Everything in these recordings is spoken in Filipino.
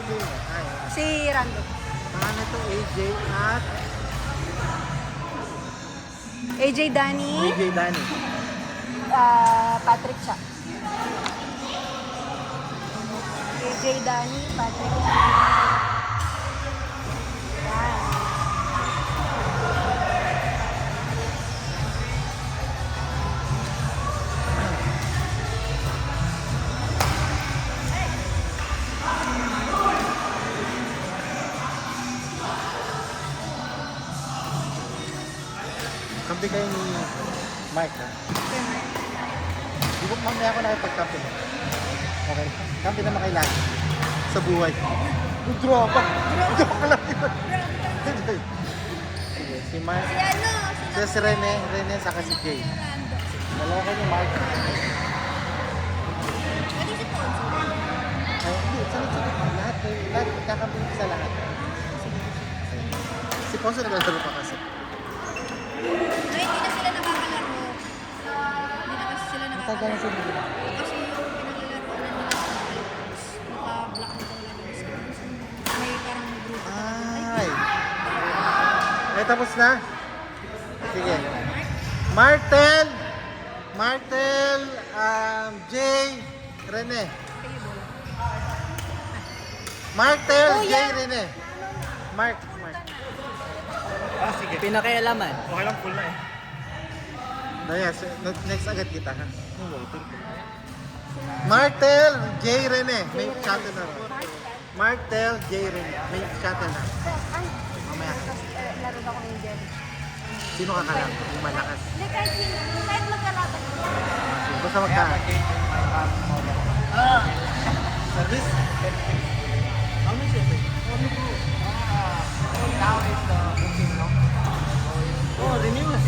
AJ mo? Ay, Si Rando. paano ito AJ at AJ Danny, AJ Danny? Patrick siya. AJ Danny, Patrick siya. Yan. Kampi kayo ni Mike, ha? Di ba mamaya ako nakipag-kampi mo? Okay. Kampi naman kayo lagi. Sa buhay. Yung dropa. Joke lang yun. Sige, si Mike. Si ano? Si Rene. Rene saka si Jay. Dalawa kayo ni Mike. Pwede si Ponzo. Ay, hindi. Sunod-sunod. Lahat kayo. Lahat. Kakampi sa lahat. Si Ponso naglalaro pa kasi. Ay, hindi na sila nakakalaro. Hindi na kasi sila Matagal na nakakalaro. sila. Kasi yung pinaglalaro na nila naka-block na daw lang yung screens. May parang grupo. Ay. Ay, tapos na? Sige. Martel! Martel, Jay, Rene. Martel, Jay, Rene. Mark. Ah, sige. Pinakialaman. Okay lang, full na eh. Daya, next agad kita ha. Martel, Jay, Rene. May shuttle na rin. Martel, Jay, Rene. May shuttle na. Ay, Mamaya. laro na ko ng jelly. Sino kakalang? Yung malakas. Hindi, kahit magkalaban. Basta magka. Service? How many siya? Only two. Now is the booking, no? Oh, renew na.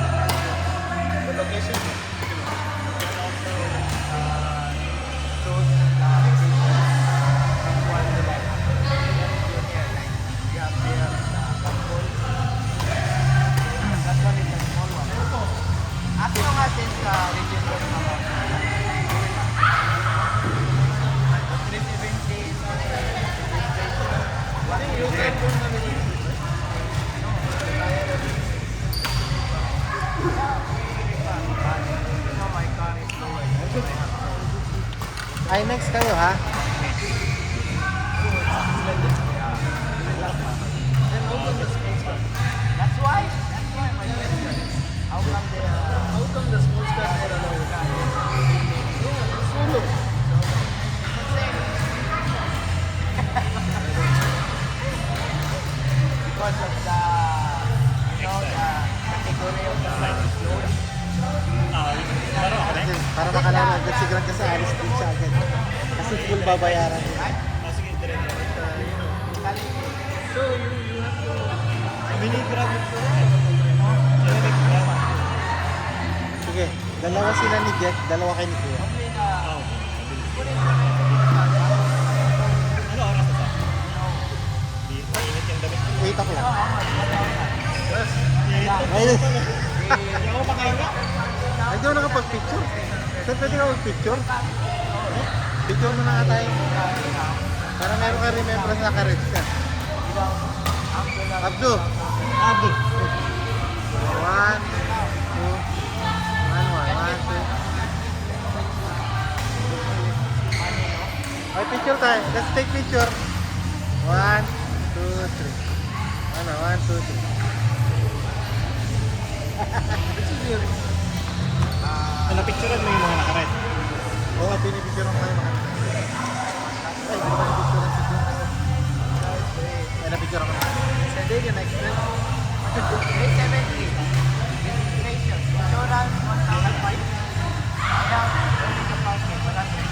The location. You can also choose the location and one the line. Your airline. You have there the control. That one is a small one. As long as it's registered number. 370 what is your cellphone number? No, my car is lower. Ay, next kayo ha. That's why my question is, how come the small cars are allowed? Solo. Because of the, the category of the load. Kasi para makalala agad si Grant kasi alis din siya agad. Kasi full babayaran niya. So you have to Mini-grab ito. Sige, dalawa sila ni Jack, dalawa kayo ni Kuya. Ano oras na ba? Di mainit yung damit ko. 8 o'clock. Hindi ako makahinga. Ay, di ako nakapag-picture. Saan pwede ka mag-picture? Picture mo na nga tayo. Para meron ka remembrance na ka-red ka. Abdo. Abo. 1, 2, 1, 1, 1, 2. Okay, picture tayo. Let's take picture. 1, 2, 3. Ano, 1, 2, 3. Napicturean mo yung mga nakaret. Oo, pinipicture mo kayo mga. Ay, di ba napicture si Jun? Ay, napicture ako na. Today the next trip. May 70. Registration. Insurance 1,500. Kaya, only the parking. 100.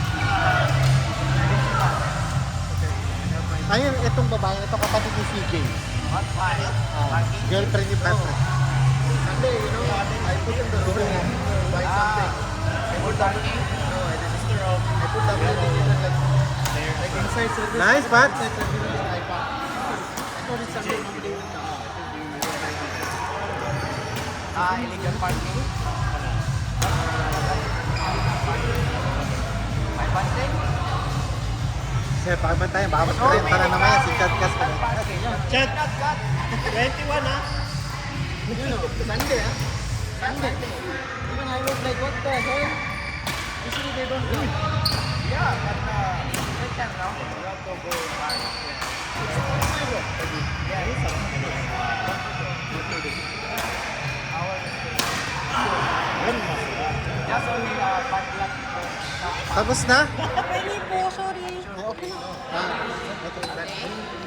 Ayun, itong babae, ito kapatid ni CJ. What? Why? Girlfriend ni Patrick. Sunday, you know, I put in the store and buy something. I put that, no, I did I put that like inside service. Nice, Pat. Inside service with iPad. I thought it's Sunday, nobody will come. Illegal parking. May banting. Sir, pakibantay, baka mas parenta na naman yan. Si Chad Cas pa. Chad, 21 ha? You know, Sunday ha? Sunday. Even I was like, what the hell? Usually they don't come. Yeah, but they can now. You have to go back. Yeah, it's just only 5 lakh. Tapos na? Pwede po, sorry. Okay. Ah, ito.